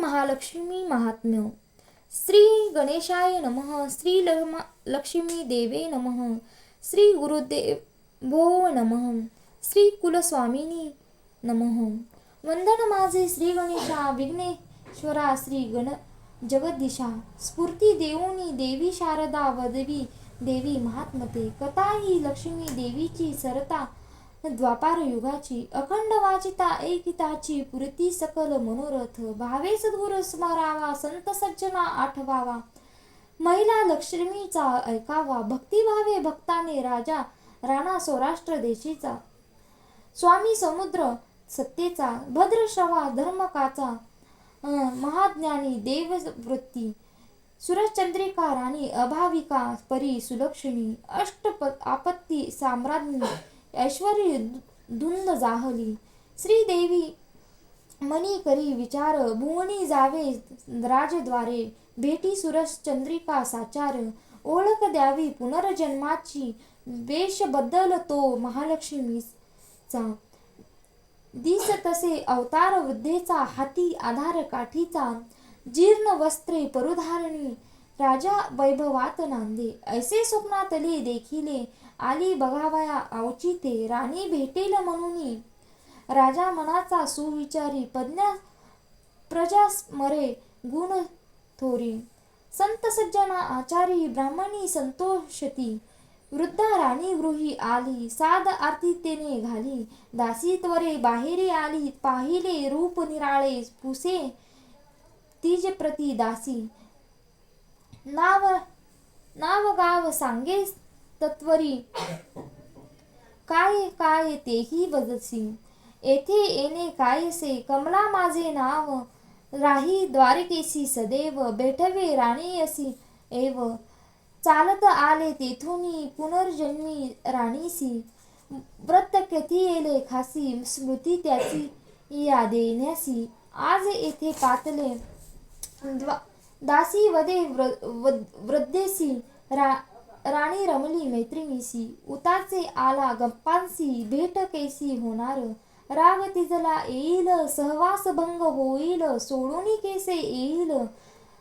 महालक्ष्मी महात्म्य. श्री गणेशाय नमः. श्री लक्ष्मी देवे नमः. श्री गुरुदेवो नमः. श्री कुलस्वामिनी नमः. वंदन माझे श्री गणेशा विघ्नेश्वरा. श्री गण जगदीशा स्फूर्ती देऊनी देवी शारदा वदवी देवी महात्मते. कथा ही लक्ष्मी देवीची सरता द्वापार युगाची. अखंड वाचिता ऐकिताची पुरती सकल मनोरथ. भावे सद्गुर स्मरावा संत सज्जना आठवावा. महिला लक्ष्मीचा ऐकावा. भक्तिभावे भक्ताने राजा राणा सौराष्ट्र देशीचा. स्वामी समुद्र सत्तेचा भद्रश्रवा धर्मकाचा. महाज्ञानी देववृत्ती सुरचंद्रिका राणी अभाविका परी सुलक्षणी. आपत्ती साम्राज्ञी ऐश्वर्य धुंद जाहली. श्रीदेवी मनी करी विचार. भुवनी जावे राजद्वारे. भेटी सुरस चंद्रिका साचार. ओळख द्यावी पुनर्जन्माची. वेश बदल तो महालक्ष्मीचा. दिस तसे अवतार वृद्धेचा. हाती आधार काठीचा. जीर्ण वस्त्रे परुधारणी राजा वैभवात नांदे. ऐसे स्वप्नातले देखिले आली बघावया औचिते. राणी भेटेल म्हणून राजा मनाचा सुविचारी. प्रजा स्मरे गुण थोरी. संत सज्जना आचारी ब्राह्मणी संतोषती. वृद्धा राणी गृही आली. साध आरतीतेने घाली. दासी त्वरे बाहेरी आली. पाहिले रूप निराळे पुसे तिज प्रती दासी. नाव गाव सांगे तत्वरी. काय काय तेही वदसी. येथे येणे कायसे कमला माझे नाव. राही द्वारकेसी सदैव. भेटवे राणी असी एव. चालत आले तेथुनी पुनर्जन्मी राणीसी. व्रत कधी येले खासी. स्मृती त्याची या देण्यासी. आज येथे पातले दासी वदे वृद्धेसी. राणी रमली मैत्रिणीसी. उताचे आला गप्पांसी. भेट कैसी होणार. राग तिजला येईल. सहवास भंग होईल. सोडून कैसे येईल.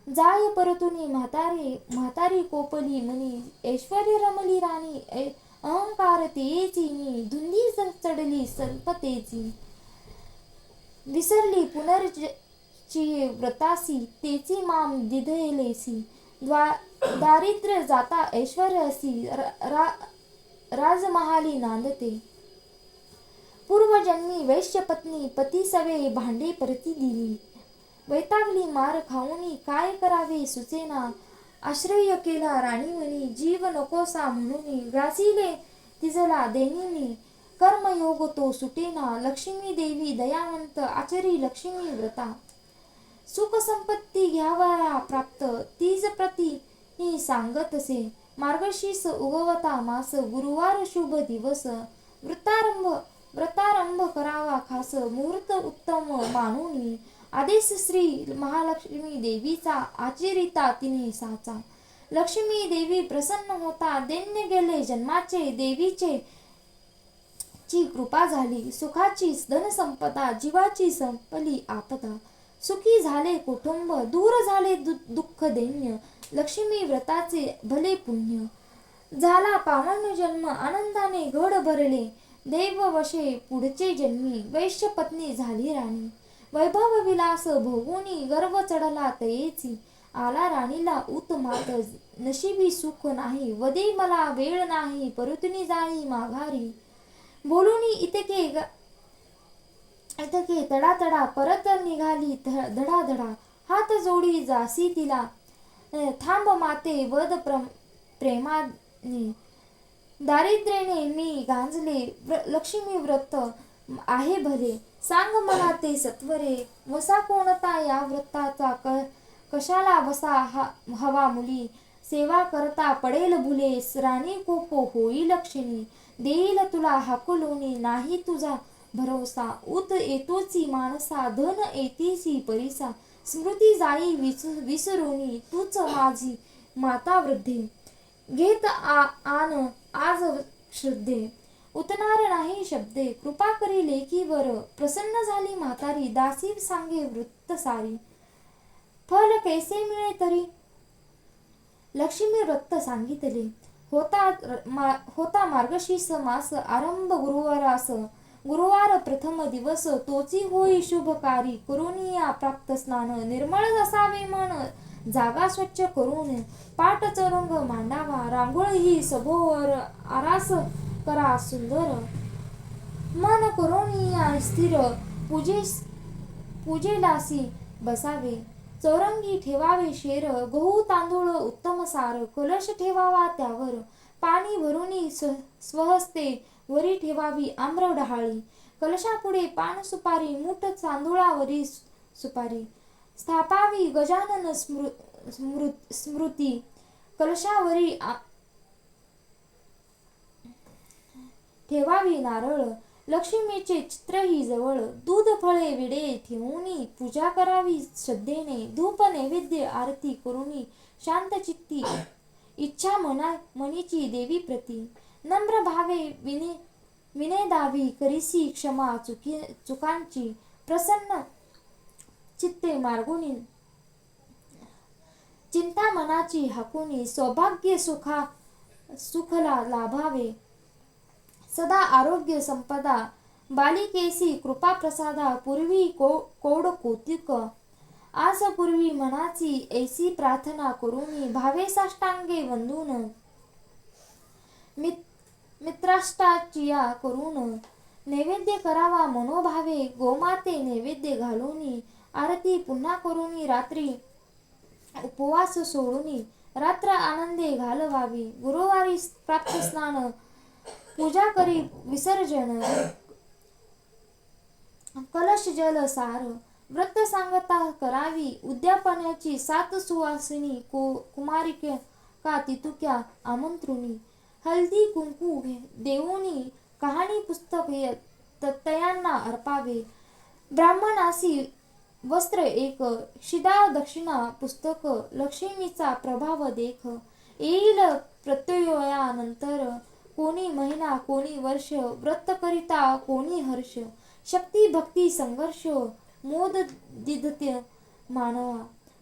जाय परतुनी म्हातारी कोपली मनी. ऐश्वर्य रमली राणी अहंकार तेची मी. धुंदी चढली संपतेची. विसरली पुनर्ची व्रतासी. तेची माम दिधेलेसी. दारिद्र्य जाता ऐश्वर्यासी. राजमहाली नांदते. पूर्वजन्मी वैश्यपत्नी. पती सवे भांडे परती दिली. वैतागली मार खाऊनी. काय करावे सुचेना. आश्रय केला राणीवनी. जीव नकोसा म्हणून ग्रासिले तिजला देनिनी. कर्मयोग तो सुटेना. लक्ष्मी देवी दयावंत आचरी लक्ष्मी व्रता. सुख संपत्ती घ्यावया प्राप्त. तीज प्रती ही सांगतसे. मार्गशीर्ष उगवता मास. गुरुवार शुभ दिवस. व्रतारंभ करावा खास. मुहूर्त उत्तम मानून. आदेश श्री महालक्ष्मी देवीचा. आचरिता तिने साचा. लक्ष्मी देवी प्रसन्न होता. दैन्य गेले जन्माचे. देवीचे ची कृपा झाली. सुखाची धनसंपदा. जीवाची संपली आपदा. सुखी झाले कुटुंब. दूर झाले दुःख दैन्य. लक्ष्मी व्रताचे भले पुण्य. झाला पावन जन्म. आनंदाने घड भरले. दैववशे पुढचे जन्मी. वैश्यपत्नी झाली राणी. वैभव विलास भोगुनी. गर्व चढला तयेची. आला राणीला उत्मात. नशिबी सुख नाही. वदे मला वेळ नाही. परतुनी जाई माघारी. बोलुनी इतके तडा परत निघाली धडाधडा. हात जोडी जासी तिला. थांब माते वद प्रेमाने. दारिद्र्याने मी गांजले. लक्ष्मी व्रत आहे भले. सांग मला ते सत्वरे. वसा कोणता या व्रताचा. कशाला वसा हवा मुली. सेवा करता पडेल भुलेस. राणी कोप होईल क्षणी. देईल तुला हाकुलोनी. नाही तुझा भरोसा. उत येतोची मानसा. धन येतेची परिसा. स्मृती जाई विसरुनी. तूच माझी माता वृद्धे. घेत आन आज श्रद्धे. उतनार नाही शब्दे. कृपा करी लेकीवर. प्रसन्न झाली म्हातारी. दासी सांगे वृत्त सारी. फल कैसे मिळे तरी? लक्ष्मी व्रत सांगितले. होता मार्गशीर्ष मास आरंभ गुरुवारास. गुरुवार प्रथम दिवस तोची होई शुभकारी. करुनिया प्राप्त स्नान निर्मळ असावे मन. जागा स्वच्छ करून पाट चौरंग मांडावा. रांगोळी ही सभोवर आरास करा सुंदर. मन करुनिया स्थिर पूजेलासी बसावे. चौरंगी ठेवावे शेर. गहू तांदूळ उत्तम सार. कलश ठेवावा त्यावर. पाणी भरुनी स्वहस्ते वरी ठेवावी आम्र डहाळी. कलशापुढे पान सुपारी. मूठ तांदूळावरी सुपारी. स्थापावी गजानन स्मृती. कलशावरी ठेवावी नारळ. लक्ष्मीचे चित्रही जवळ. दूध फळे विडे ठेवूनी पूजा करावी श्रद्धेने. धूप नैवेद्य आरती करुनी शांतचित्ती इच्छा मनीची देवी प्रती. नम्र भावे विनेदावी करिसी क्षमा चुकांची. प्रसन्न चित्ते मार्गुनी चिंता मनाची हाकुनी. सौभाग्य सुखला लाभावे. सदा आरोग्य संपदा बालिकेसी कृपा प्रसादा. पूर्वी कौड कौतिक आज पूर्वी मनाची ऐसी प्रार्थना करुनी. भावे साष्टांगे वंदून मित्राष्टाचिया करून. नैवेद्य करावा मनोभावे. गोमाते नैवेद्य घालूनी. आरती पुन्हा करुनी. रात्री उपवास सोडूनी. रात्र आनंदे घालवावी. गुरुवारी प्राप्त स्नान पूजा करी विसर्जन. कलश जल सार. व्रत सांगता करावी उद्यापनाची. 7 सुवासिनी कुमारिका तितुक्या आमंत्रुनी. हळदी कुंकू देऊनी कहाणी पुस्तक तयांना अर्पावे. ब्राह्मणासी वस्त्र एक. शिदा दक्षिणा पुस्तक. लक्ष्मीचा प्रभाव देख. येईल प्रत्ययानंतर. कोणी महिना कोणी वर्ष. व्रत करिता कोणी हर्ष. शक्ती भक्ती संघर्ष मोद दिधत्य मानवा.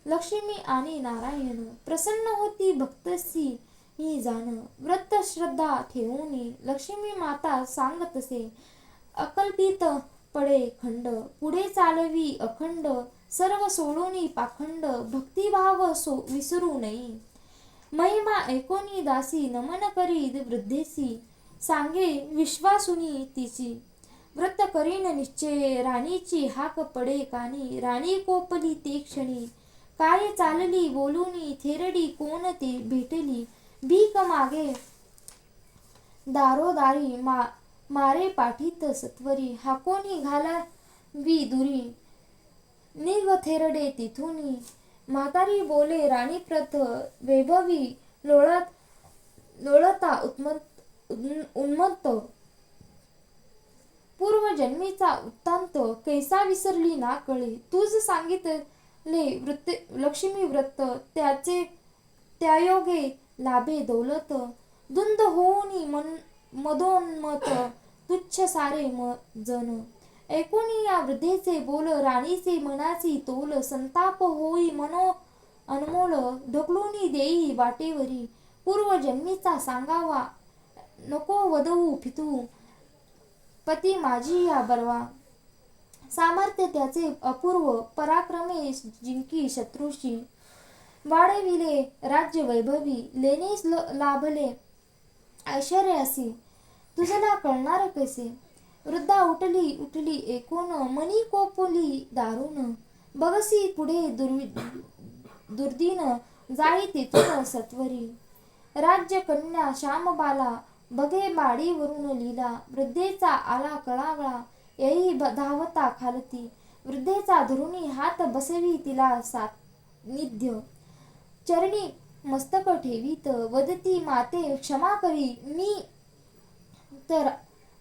लक्ष्मी आणि नारायण प्रसन्न होती भक्तसी ही जाण. व्रत श्रद्धा ठेवूनी लक्ष्मी माता सांगतसे. अकल्पित पडे खंड. पुढे चालवी अखंड. सर्व सोडूनी पाखंड. भक्तिभाव विसरू नये. महिमा ऐकोनी दासी. नमन करी वृद्धेसी. सांगे विश्वासुनी तिची. व्रत करीन निश्चय. राणीची हाक पडे कानी. राणी कोपली ते क्षणी. काय चालली बोलूनी. थेरडी कोण ते भेटली. भीक मागे दारोदारी. मारे पाठीत सत्वरी. हाकोनी घालावी दुरी. निघ थेरडे तिथुनी. म्हातारी बोले राणीप्रथ वैभवी. लोळता उन्मत्त. पूर्वजन्मीचा वृत्तांत कैसा विसरली ना कळे. तूच सांगितले लक्ष्मी व्रत. त्यायोगे लाभे दौलत. धुंद होऊनी मदोन्मत. तुच्छ सारे जन. ऐकोनी या वृद्धेचे बोल. राणीचे मनाची तोल. संताप होई मनो अनमोल. ढकलूनी देई वाटेवरी. पूर्वजन्मीचा सांगावा नको वदवू फितू. पती माझी या बरवा. सामर्थ्य त्याचे अपूर्व. पराक्रमे जिंकी शत्रूशी. वाढविले राज्य वैभवी. लेनेच लाभले ऐश्वर्यासी. तुझला कळणार कसे. वृद्धा उठली ऐकून. मनी कोपली दारुण. बगसी पुढे दुर्दिन. जाई तेथून सत्वरी. राज्य कन्या श्यामबाला. बघे बाडीवरून लीला. वृद्धेचा आला कळावळा. येई धावता खालती. वृद्धेचा धरुणी हात बसवी तिला सान्निध्य. चरणी मस्तक ठेवीत. वदती माते क्षमा करी. मी तर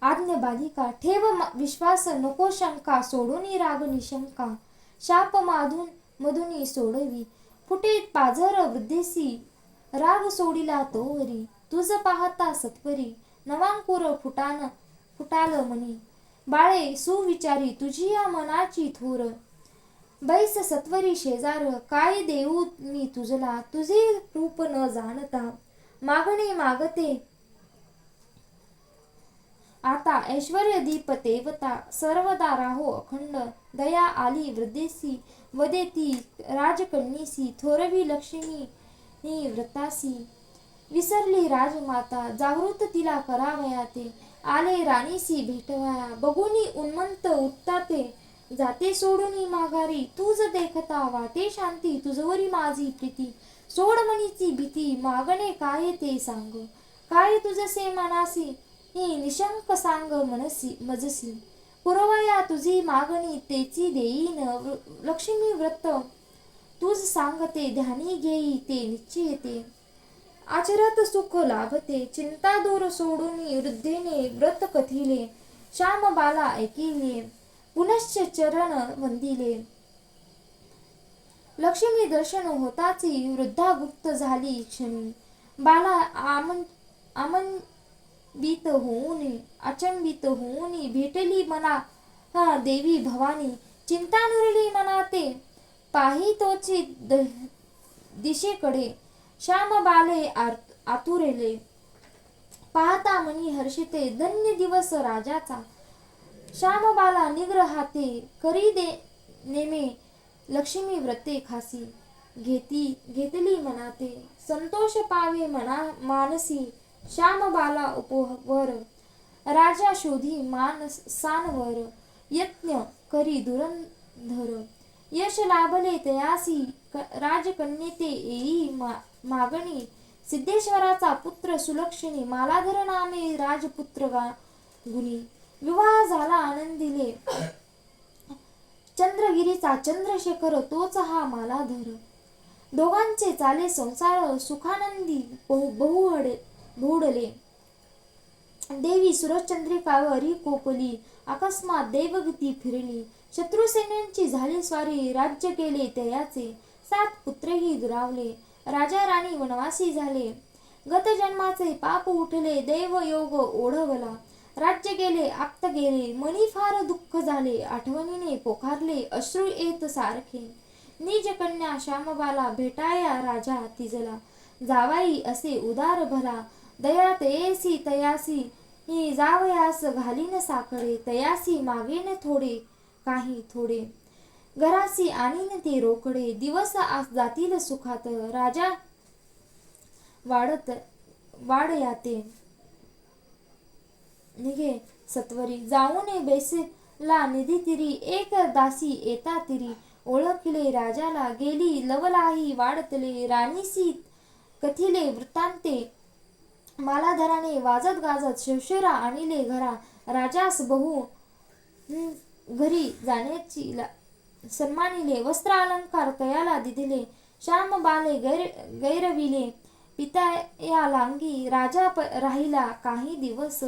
आज्ञ बालिका. ठेव विश्वास नको शंका. सोडूनी राग निशंका. शाप मधुनी सोडवी. फुटे पाझर वृद्धेसी. राग सोडिला तोवरी. तुझ पाहता सत्वरी. नवांकुर फुटाल मनी. बाळे सुविचारी तुझी या मनाची थोर. बैस सत्वरी शेजार, काय देऊ मी तुझला, तुझे रूप न जाणता, मागणे मागते आता, ऐश्वर्य दीप तेवता, सर्वदा राहो अखंड, दया आली वृद्धेसी, वदेती राजकन्येसी, थोरवी लक्ष्मी व्रतासी, विसरली राजमाता, जागृत तिला करावया ते, आले राणीसी भेटवया, बघुनी उन्मंत उत्ताते, जाते सोडून माघारी, तुझ देखता वाटे शांती, तुझवरी माझी प्रीती, सोड मनीची भीती, मागणे काय ते सांग, काय तुझसे मनासी, ही निशंक सांग मनसी मजसी, पुरवया तुझी मागणी, तेची देईन लक्ष्मी व्रत, तुझ सांगते ध्यानी घेई ते निश्चयते, आचरत सुख लाभते, चिंता दूर सोडून वृद्धेने व्रत कथिले, श्याम बाला ऐकिले, पुनश्च चरण वंदिले, लक्ष्मी दर्शन होताची वृद्धा गुप्त झाली क्षणी, बाला आमंबित होऊन अचंबित होऊन भेटली मना देवी भवानी, चिंता नुरली मनाते, पाही तोची दिशेकडे, श्याम बाले आतुरले, पाहता मनी हर्षिते, धन्य दिवस राजाचा, श्याम बाला निग्रहाते, करी दे नेमे लक्ष्मी व्रते खासी, घेतली मनाते, संतोष पावे मानसी, श्याम बाला उपवर, राजा शोधी मानसांवर, यत्न करी धुरंधर, यश लाभले तयासी, राजकन्येते येई मागणी, सिद्धेश्वराचा पुत्र सुलक्षणी, मालाधर नामे राजपुत्र गुणी, विवाह झाला आनंदिले, चंद्रगिरीचा चंद्रशेखर तोच हा मालाधर, दोघांचे चाले संसार सुखानंदी बहुडले, देवी सुरचंद्रिकावरी कोपली, अकस्मात देवगती फिरली, शत्रुसेनांची झाली स्वारी, राज्य केले तयाचे, 7 पुत्रही दुरावले, राजा राणी वनवासी झाले, गत जन्माचे पाप उठले, दैव योग ओढवला, राज्य गेले आप्त गेले, मनी फार दुःख झाले, आठवणीने पोखारले अश्रू येत सारखे, निज कन्या श्यामबाला भेटाया राजा तिजला, जावाई असे उदार भला, दया तयेसी तयासी, ही जावयास घालीन साखळे, तयासी मागेन थोडे काही थोडे, घरासी आणीन ते रोकडे, दिवस जातील सुखात, राजा वाढयाते, निघे सत्वरी, जाऊने बैसला निधी तिरी, एक दासी येता तिरी, ओळखले राजाला, गेली लवलाही वाढतले, राणीसी कथिले वृत्तांते, मालाधराने वाजत गाजत शिवशेरा आणिले घरा, राजास बहु घरी जाण्याची सन्मानिले, वस्त्र अलंकार तयाला दिदिले, श्याम बाले गैरविले, पिता लांगी, राजा राहिला काही दिवस,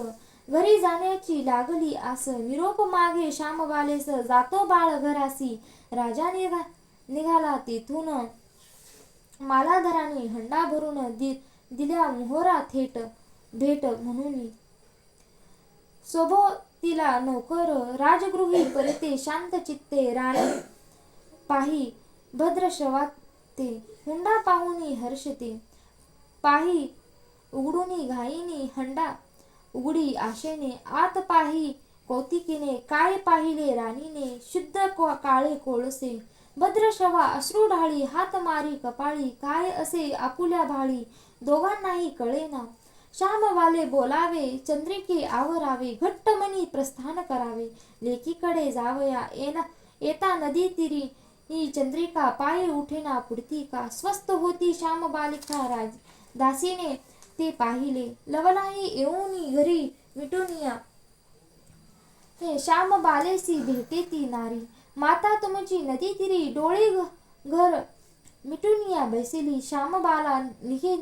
घरी जाण्याची लागली आस, निरोप मागे श्यामबालेस, जातो बाळ घरासी, राजा निघाला तेथून, मालाधराने हंडा भरून दिल्या मोहरा थेट भेट म्हणून, सोबतीला नौकर राजगृही परते, शांत चित्ते राणी पाही भद्रश्रवाते, हुंडा पाहुनी हर्षते, पाही उघडूनी घाईनी हंडा उघडी आशेने, आत पाही कौतिकीने, काय पाहिले राणीने, शुद्ध काळे कोळसे, भद्रश्रवा अश्रू ढाळी, हात मारी कपाळी, काय असे आपुल्या भाळी, दोघांनाही कळेना, श्यामबाले बोलावे, चंद्रिके आवरावे, घट्ट मनी प्रस्थान करावे, लेकीकडे जावया, येता नदी तिरी, ही चंद्रिका पाय उठेना पुढती का, स्वस्थ होती श्यामबालिका, दासीने ते पाहिले, लवलाही येऊनी घरी मिटूनिया, हे श्यामबालेसी भेटे ती नारी, माता तुमची नदी तिरी, डोळे घर मिटूनिया बैसली, श्यामबाला निघे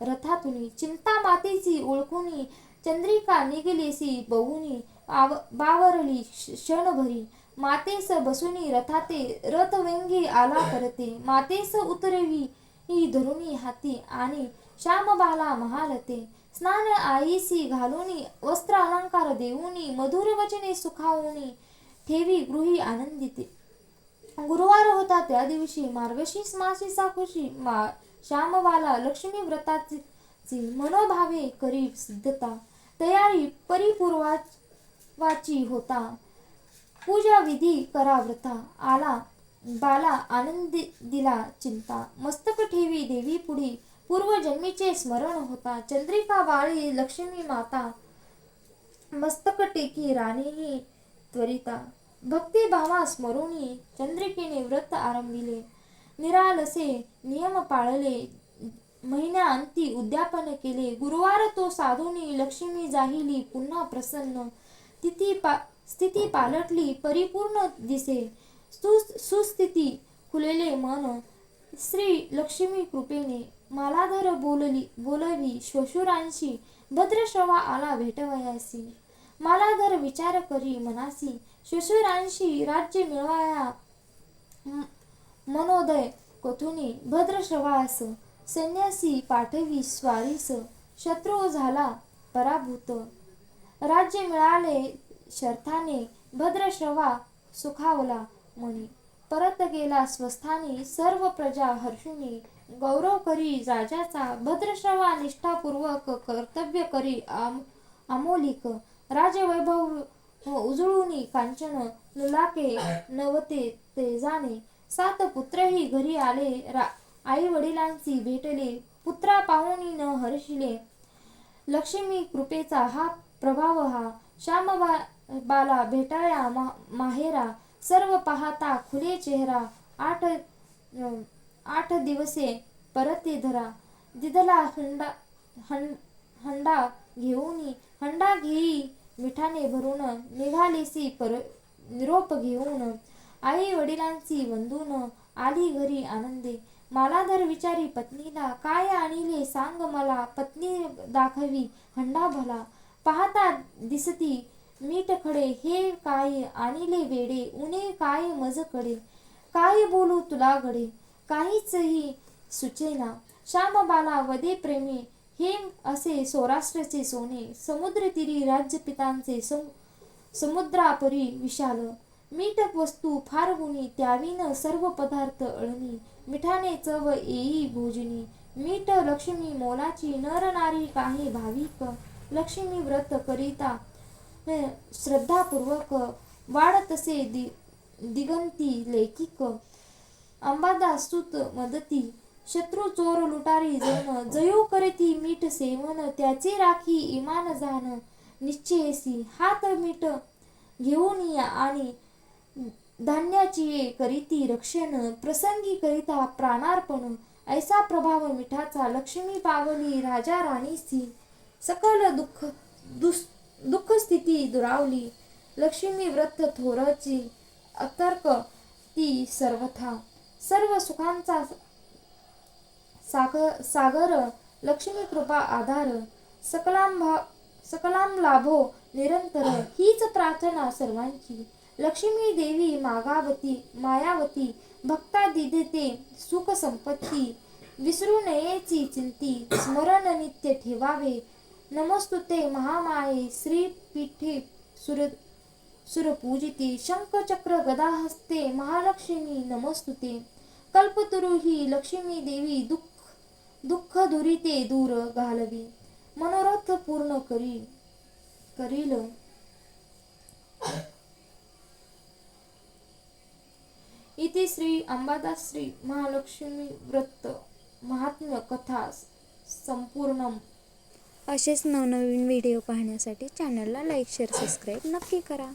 रथातुनी, चिंता मातेची ओळखुनी, चंद्रिका निघलेसी बघुनी, बावरली क्षणभरी, मातेस बसुनी रथाते, रथ वेंगी आला करते, मातेस उतरवी ही धरुणी हाती, आणि श्यामबाला महालते, स्नान आईसी घालुनी, वस्त्र अलंकार देऊनी, मधुर वचने सुखावुनी, ठेवी गृही आनंदिते, गुरुवार होता. त्या दिवशी मार्गशीर्ष मासीचा खुशी श्यामबाला लक्ष्मी व्रताची मनोभावे करी सिद्धता. तयारी परिपूर्वाची होता. पूजा विधी करा व्रता. आला बाला आनंद दिला चिंता. मस्तक ठेवी देवी पुढी पूर्वजन्मीचे स्मरण होता. चंद्रिका बाळी लक्ष्मी माता मस्तक टेकी राणीही त्वरिता. भक्तिभावा स्मरुनी चंद्रिकेने व्रत आरंभिले. निरालसे नियम पाळले. महिन्याअंती उद्यापन केले. गुरुवार तो साधुनी लक्ष्मी जाहिली पुन्हा प्रसन्न. स्थिती पालटली परिपूर्ण दिसे. सुस्थिती खुलेले मन श्री लक्ष्मी कृपेने. मालाधर बोलवी श्वशुरांशी भद्रश्रवा आला भेटवयासी. मालाधर विचार करी मनासी श्वशुरांशी राज्य मिळवाया मनोदय कोथुनी. भद्रश्रवास सन्यासी पाठवी स्वारीस. शत्रू झाला पराभूत राज्य मिळाले शर्थाने. भद्रश्रवा सुखावला मनी. परत गेला स्वस्थानी सर्व प्रजा हर्षुनी. गौरव करी राजाचा भद्रश्रवा निष्ठापूर्वक कर्तव्य करी आमोलिक. राजवैभव उजळूनी कांचन ललाके नवते तेजाने. 7 पुत्रही घरी आले. आई वडिलांची भेटले. पुत्रा पाहुणी न हर्षिले. लक्ष्मी कृपेचा हा प्रभाव हा. श्यामबाला भेटाया माहेरा. सर्व पाहता खुले चेहरा. 8 दिवसे परते धरा. दिदला हंडा घेई मिठाने भरून. निघालीसी निरोप घेऊन. आई वडिलांची वंदून आली घरी आनंदे. मालाधर विचारी पत्नीला काय आणिले सांग मला. पत्नी दाखवी हंडा भला. पाहता दिसती मीठ खडे. हे काय आणिले वेडे. उणे काय मज कडे. काय बोलू तुला गडे. काहीचही सुचेना. श्यामबाला वदे प्रेमे. हे असे सौराष्ट्रचे सोने. समुद्रतीरी राज्य पितांचे समुद्रापरी विशाल. मीठ वस्तू फार गुणी. त्याविन सर्व पदार्थ अळणी. मिठाने चव येई भोजनी. मीठ लक्ष्मी मोलाची. नर नारी काही भाविक. लक्ष्मी व्रत करिता श्रद्धापूर्वक. वाढतसे दिगंती लौकिक. अंबादास सुत मदती. शत्रू चोर लुटारी जन. जयो करती मीठ सेवन. त्याचे राखी इमान जान. निश्चयसी हात मीठ घेऊन या आणि धान्याची करीती रक्षण. प्रसंगी करिता प्राणार्पण. ऐसा प्रभाव मिठाचा. लक्ष्मी पावली राजा राणीसी. सकल दुःख स्थिती दुरावली. लक्ष्मी व्रत थोरची अतर्क ती सर्वथा. सर्व सुखांचा सागर लक्ष्मी कृपा आधार. सकलाम लाभो निरंतर. हीच प्रार्थना सर्वांची. लक्ष्मी देवी मायावती. भक्ता दिदते सुख संपत्ती. विसरू नयेची चिंती. स्मरण नित्य ठेवावे. नमस्तुते महामाये. श्रीपीठे सुरपूजिते. शंख चक्र गदा हस्ते. महालक्ष्मी नमस्तुते. कल्पतरू ही लक्ष्मी देवी. दुःख दुरिते दूर घालवी. मनोरथ पूर्ण करील. इति श्री अंबादास श्री महालक्ष्मी व्रत महात्म्य कथा संपूर्णम. असेच नवनवीन व्हिडिओ पाहण्यासाठी चॅनलला लाईक शेअर सबस्क्राईब नक्की करा.